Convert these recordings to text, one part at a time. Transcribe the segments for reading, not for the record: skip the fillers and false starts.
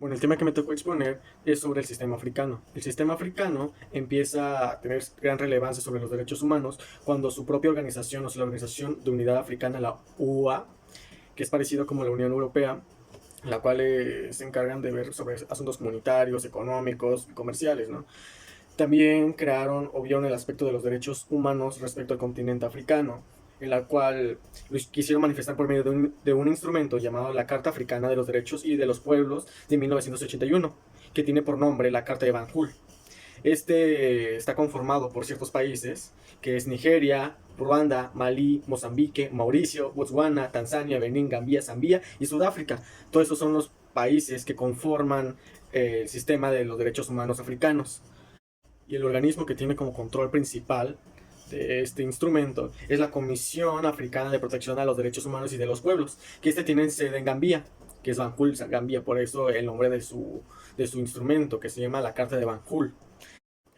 Bueno, el tema que me tocó exponer es sobre el sistema africano. El sistema africano empieza a tener gran relevancia sobre los derechos humanos cuando su propia organización, o sea, la Organización de Unidad Africana, la UA, que es parecido como la Unión Europea, la cual se encargan de ver sobre asuntos comunitarios, económicos y comerciales, ¿no? También crearon o vieron el aspecto de los derechos humanos respecto al continente africano, en la cual lo quisieron manifestar por medio de un instrumento llamado la Carta Africana de los Derechos y de los Pueblos de 1981, que tiene por nombre la Carta de Banjul. Este está conformado por ciertos países, que es Nigeria, Ruanda, Malí, Mozambique, Mauricio, Botswana, Tanzania, Benín, Gambia, Zambia y Sudáfrica. Todos estos son los países que conforman el sistema de los derechos humanos africanos. Y el organismo que tiene como control principal de este instrumento es la Comisión Africana de Protección a los Derechos Humanos y de los Pueblos, que tiene sede en Gambia, que es Banjul, Gambia, por eso el nombre de su instrumento, que se llama la Carta de Banjul.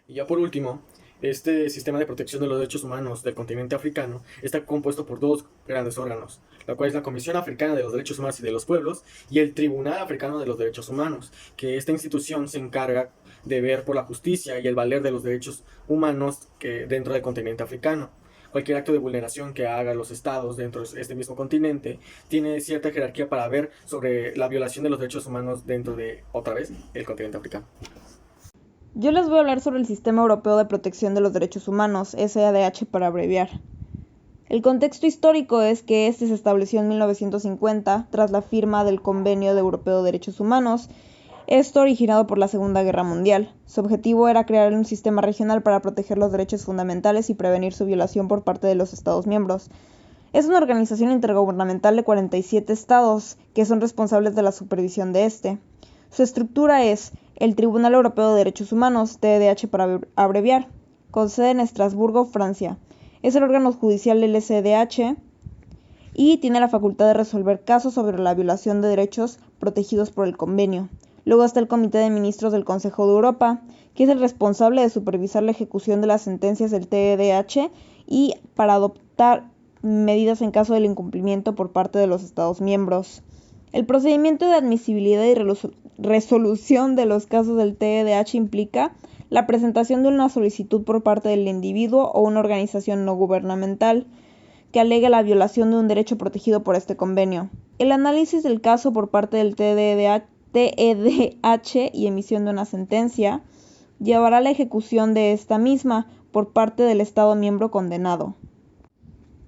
Y ya por último, este sistema de protección de los derechos humanos del continente africano está compuesto por dos grandes órganos, la cual es la Comisión Africana de los Derechos Humanos y de los Pueblos y el Tribunal Africano de los Derechos Humanos, que esta institución se encarga de ver por la justicia y el valer de los derechos humanos que dentro del continente africano. Cualquier acto de vulneración que hagan los estados dentro de este mismo continente tiene cierta jerarquía para ver sobre la violación de los derechos humanos dentro de, otra vez, el continente africano. Yo les voy a hablar sobre el Sistema Europeo de Protección de los Derechos Humanos, SADH para abreviar. El contexto histórico es que este se estableció en 1950 tras la firma del Convenio Europeo de Derechos Humanos, esto originado por la Segunda Guerra Mundial. Su objetivo era crear un sistema regional para proteger los derechos fundamentales y prevenir su violación por parte de los Estados miembros. Es una organización intergubernamental de 47 estados que son responsables de la supervisión de este. Su estructura es el Tribunal Europeo de Derechos Humanos, TDH para abreviar, con sede en Estrasburgo, Francia. Es el órgano judicial del SDH y tiene la facultad de resolver casos sobre la violación de derechos protegidos por el convenio. Luego está el Comité de Ministros del Consejo de Europa, que es el responsable de supervisar la ejecución de las sentencias del TDH y para adoptar medidas en caso del incumplimiento por parte de los Estados miembros. El procedimiento de admisibilidad y resolución de los casos del TDH implica la presentación de una solicitud por parte del individuo o una organización no gubernamental que alegue la violación de un derecho protegido por este convenio. El análisis del caso por parte del TDH y emisión de una sentencia llevará a la ejecución de esta misma por parte del Estado miembro condenado.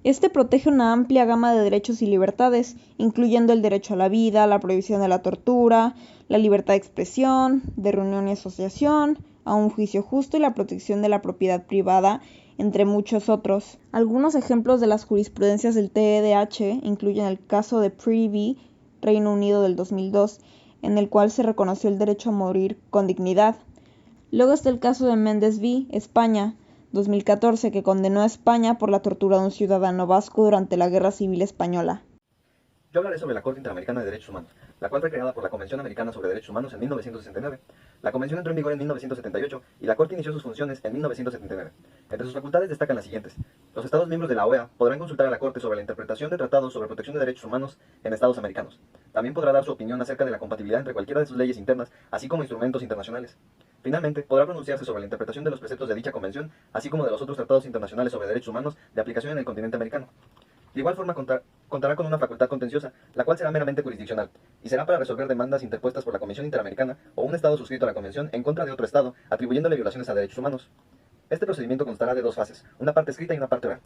Este protege una amplia gama de derechos y libertades, incluyendo el derecho a la vida, la prohibición de la tortura, la libertad de expresión, de reunión y asociación, a un juicio justo y la protección de la propiedad privada, entre muchos otros. Algunos ejemplos de las jurisprudencias del TDH incluyen el caso de Privy, Reino Unido del 2002, en el cual se reconoció el derecho a morir con dignidad. Luego está el caso de Méndez v. España, 2014, que condenó a España por la tortura de un ciudadano vasco durante la Guerra Civil Española. Yo hablaré sobre la Corte Interamericana de Derechos Humanos, la cual fue creada por la Convención Americana sobre Derechos Humanos en 1969. La Convención entró en vigor en 1978 y la Corte inició sus funciones en 1979. Entre sus facultades destacan las siguientes. Los Estados miembros de la OEA podrán consultar a la Corte sobre la interpretación de tratados sobre protección de derechos humanos en Estados americanos. También podrá dar su opinión acerca de la compatibilidad entre cualquiera de sus leyes internas, así como instrumentos internacionales. Finalmente, podrá pronunciarse sobre la interpretación de los preceptos de dicha convención, así como de los otros tratados internacionales sobre derechos humanos de aplicación en el continente americano. De igual forma, contará con una facultad contenciosa, la cual será meramente jurisdiccional, y será para resolver demandas interpuestas por la Comisión Interamericana o un Estado suscrito a la Convención en contra de otro Estado, atribuyéndole violaciones a derechos humanos. Este procedimiento constará de dos fases, una parte escrita y una parte oral.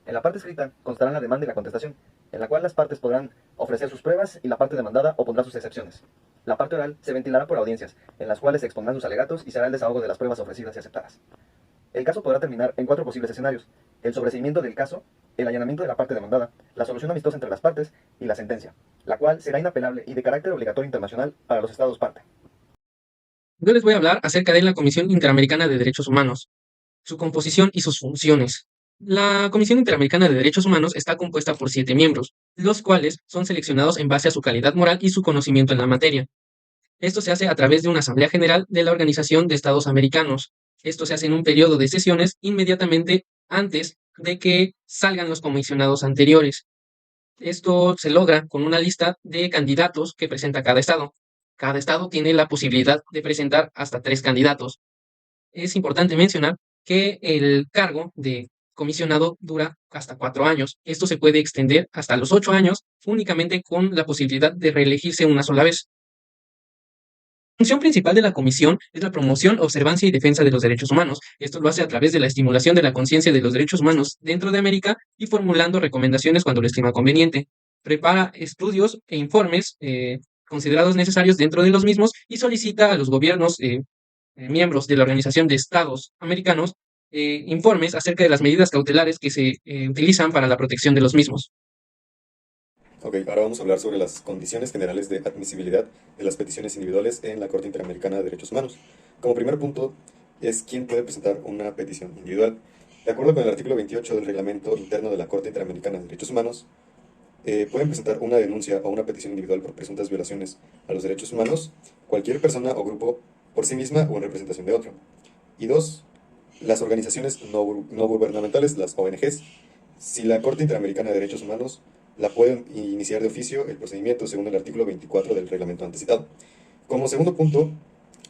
En la parte escrita constarán la demanda y la contestación, en la cual las partes podrán ofrecer sus pruebas y la parte demandada opondrá sus excepciones. La parte oral se ventilará por audiencias, en las cuales se expondrán sus alegatos y será el desahogo de las pruebas ofrecidas y aceptadas. El caso podrá terminar en 4 posibles escenarios: el sobreseimiento del caso, el allanamiento de la parte demandada, la solución amistosa entre las partes y la sentencia, la cual será inapelable y de carácter obligatorio internacional para los Estados parte. Yo les voy a hablar acerca de la Comisión Interamericana de Derechos Humanos, su composición y sus funciones. La Comisión Interamericana de Derechos Humanos está compuesta por 7 miembros, los cuales son seleccionados en base a su calidad moral y su conocimiento en la materia. Esto se hace a través de una Asamblea General de la Organización de Estados Americanos. Esto se hace en un periodo de sesiones inmediatamente antes de que salgan los comisionados anteriores. Esto se logra con una lista de candidatos que presenta cada estado. Cada estado tiene la posibilidad de presentar hasta 3 candidatos. Es importante mencionar que el cargo de comisionado dura hasta 4 años. Esto se puede extender hasta los 8 años, únicamente con la posibilidad de reelegirse una sola vez. La función principal de la comisión es la promoción, observancia y defensa de los derechos humanos. Esto lo hace a través de la estimulación de la conciencia de los derechos humanos dentro de América y formulando recomendaciones cuando lo estima conveniente. Prepara estudios e informes considerados necesarios dentro de los mismos y solicita a los gobiernos miembros de la Organización de Estados Americanos informes acerca de las medidas cautelares que se utilizan para la protección de los mismos. Ok, ahora vamos a hablar sobre las condiciones generales de admisibilidad de las peticiones individuales en la Corte Interamericana de Derechos Humanos. Como primer punto es quién puede presentar una petición individual. De acuerdo con el artículo 28 del Reglamento Interno de la Corte Interamericana de Derechos Humanos, pueden presentar una denuncia o una petición individual por presuntas violaciones a los derechos humanos cualquier persona o grupo por sí misma o en representación de otro. Y dos, las organizaciones no gubernamentales, las ONGs. Si la Corte Interamericana de Derechos Humanos la pueden iniciar de oficio el procedimiento según el artículo 24 del reglamento antecitado. Como segundo punto,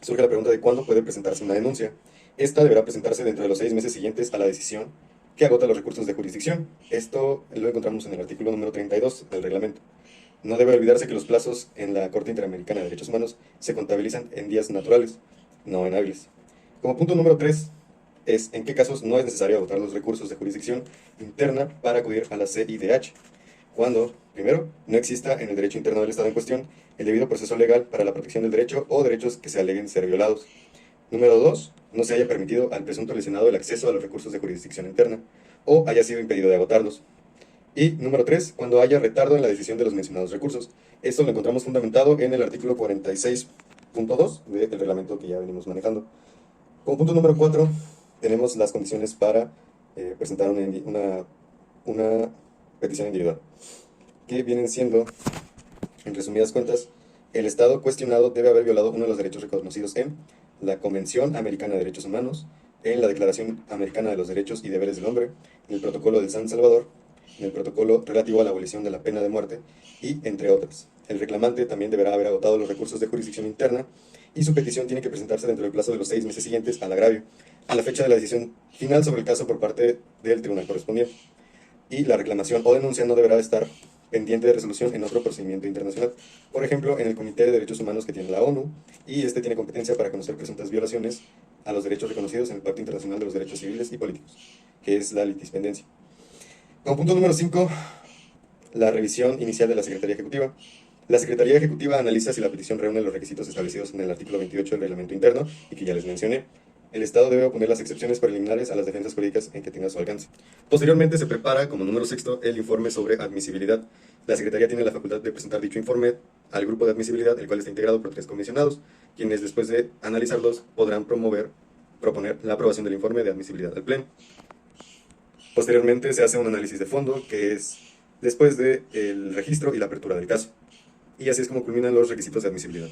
surge la pregunta de cuándo puede presentarse una denuncia. Esta deberá presentarse dentro de los 6 meses siguientes a la decisión que agota los recursos de jurisdicción. Esto lo encontramos en el artículo número 32 del reglamento. No debe olvidarse que los plazos en la Corte Interamericana de Derechos Humanos se contabilizan en días naturales, no en hábiles. Como punto número 3, es en qué casos no es necesario agotar los recursos de jurisdicción interna para acudir a la CIDH. Cuando, primero, no exista en el derecho interno del Estado en cuestión el debido proceso legal para la protección del derecho o derechos que se aleguen ser violados. Número 2, no se haya permitido al presunto lesionado el acceso a los recursos de jurisdicción interna o haya sido impedido de agotarlos. Y número 3, cuando haya retardo en la decisión de los mencionados recursos. Esto lo encontramos fundamentado en el artículo 46.2 del reglamento que ya venimos manejando. Como punto número 4, tenemos las condiciones para presentar una petición individual, que vienen siendo, en resumidas cuentas, el Estado cuestionado debe haber violado uno de los derechos reconocidos en la Convención Americana de Derechos Humanos, en la Declaración Americana de los Derechos y Deberes del Hombre, en el Protocolo de San Salvador, en el Protocolo relativo a la abolición de la pena de muerte, y entre otras. El reclamante también deberá haber agotado los recursos de jurisdicción interna y su petición tiene que presentarse dentro del plazo de los 6 meses siguientes al agravio, a la fecha de la decisión final sobre el caso por parte del tribunal correspondiente. Y la reclamación o denuncia no deberá estar pendiente de resolución en otro procedimiento internacional, por ejemplo, en el Comité de Derechos Humanos que tiene la ONU, y este tiene competencia para conocer presuntas violaciones a los derechos reconocidos en el Pacto Internacional de los Derechos Civiles y Políticos, que es la litispendencia. Como punto número 5, la revisión inicial de la Secretaría Ejecutiva. La Secretaría Ejecutiva analiza si la petición reúne los requisitos establecidos en el artículo 28 del Reglamento Interno y que ya les mencioné. El Estado debe oponer las excepciones preliminares a las defensas jurídicas en que tenga su alcance. Posteriormente se prepara, como número 6, el informe sobre admisibilidad. La Secretaría tiene la facultad de presentar dicho informe al grupo de admisibilidad, el cual está integrado por 3 comisionados, quienes después de analizarlos podrán proponer la aprobación del informe de admisibilidad al Pleno. Posteriormente se hace un análisis de fondo, que es después del registro y la apertura del caso. Y así es como culminan los requisitos de admisibilidad.